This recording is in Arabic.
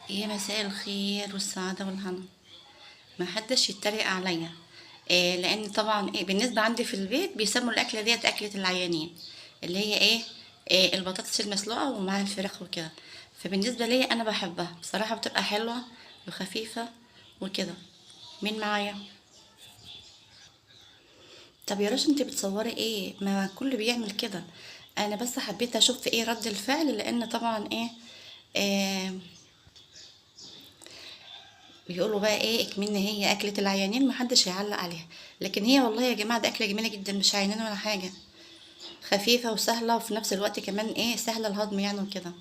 يا مساء الخير والسعادة والهنا. ما حدش يتريق عليا. إيه، لان طبعا بالنسبة عندي في البيت بيسموا الاكلة ديت اكلة العيانين، اللي هي إيه البطاطس المسلوقة ومعاها الفراخ وكده. فبالنسبة لي انا بحبها بصراحة، بتبقى حلوة وخفيفة وكده. مين معايا؟ طب يا رشا، انت بتصوري ايه؟ ما كله بيعمل كده. انا بس حبيت اشوف ايه رد الفعل، لان طبعا إيه بيقولوا بقى ايه اكمن هي اكلة العيانين محدش هيعلق عليها. لكن هي والله يا جماعة ده اكلة جميلة جدا، مش عيانين ولا حاجة. خفيفة وسهلة، وفي نفس الوقت كمان سهلة الهضم يعني وكده.